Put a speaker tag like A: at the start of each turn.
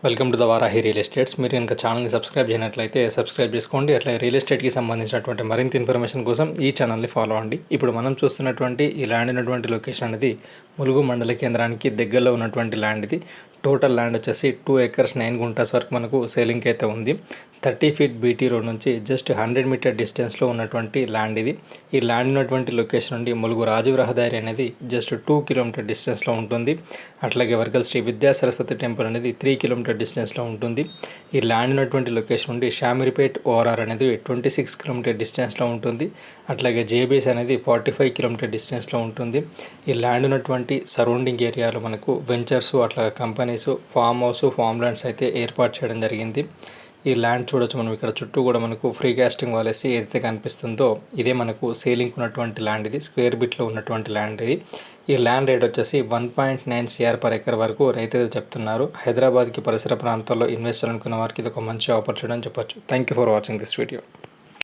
A: Welcome to the Varahi real estates. మీరు కనుక ఛానల్ని సబ్స్క్రైబ్ చేయనట్లయితే సబ్స్క్రైబ్ చేసుకోండి. అట్లా రియల్ ఎస్టేట్కి సంబంధించినటువంటి మరింత ఇన్ఫర్మేషన్ కోసం ఈ ఛానల్ని ఫాలో అండి. ఇప్పుడు మనం చూస్తున్నటువంటి ఈ ల్యాండ్ ఉన్నటువంటి లొకేషన్ అనేది ములుగు మండల కేంద్రానికి దగ్గరలో ఉన్నటువంటి ల్యాండ్ ఇది. టోటల్ ల్యాండ్ వచ్చేసి 2 acres 9 గుంటాస్ వరకు మనకు సేలింగ్కి అయితే ఉంది. 30 feet బీటీ రోడ్ నుంచి జస్ట్ 100 మీటర్ డిస్టెన్స్లో ఉన్నటువంటి ల్యాండ్ ఇది. ఈ ల్యాండ్ ఉన్నటువంటి లొకేషన్ నుండి ములుగు రాజీవ్ రహదారి అనేది జస్ట్ 2 kilometer డిస్టెన్స్లో ఉంటుంది. అట్లాగే వర్గల్ శ్రీ విద్యా సరస్వతి టెంపుల్ అనేది 3 kilometer డిస్టెన్స్లో ఉంటుంది. ఈ ల్యాండ్ ఉన్నటువంటి లొకేషన్ నుండి షామిరిపేట్ ఓఆర్ఆర్ అనేది 26 kilometer డిస్టెన్స్లో ఉంటుంది. అట్లాగే జేబీఎస్ అనేది 45 kilometer డిస్టెన్స్లో ఉంటుంది. ఈ ల్యాండ్ ఉన్నటువంటి సరౌండింగ్ ఏరియాలో మనకు వెంచర్స్ అట్లా companies farm house form lands అయితే ఏర్పాటు చేయడం జరిగింది. ఈ ల్యాండ్ చూడొచ్చు మనం ఇక్కడ చుట్టూ కూడా మనకు ఫ్రీ కాస్టింగ్ వాలేసి ఏదైతే కనిపిస్తుందో ఇదే మనకు సేలింగ్ ఉన్నటువంటి ల్యాండ్ ఇది. స్క్వేర్ బిట్లో ఉన్నటువంటి ల్యాండ్ ఇది. ఈ ల్యాండ్ రేట్ వచ్చేసి 1.9 CR per acre వరకు రైతులు చెప్తున్నారు. హైదరాబాద్కి పరిసర ప్రాంతాల్లో ఇన్వెస్ట్ చేయాలనుకున్న వారికి ఇది ఒక మంచి ఆపర్చునిటీ అని చెప్పొచ్చు. Thank you for watching this video.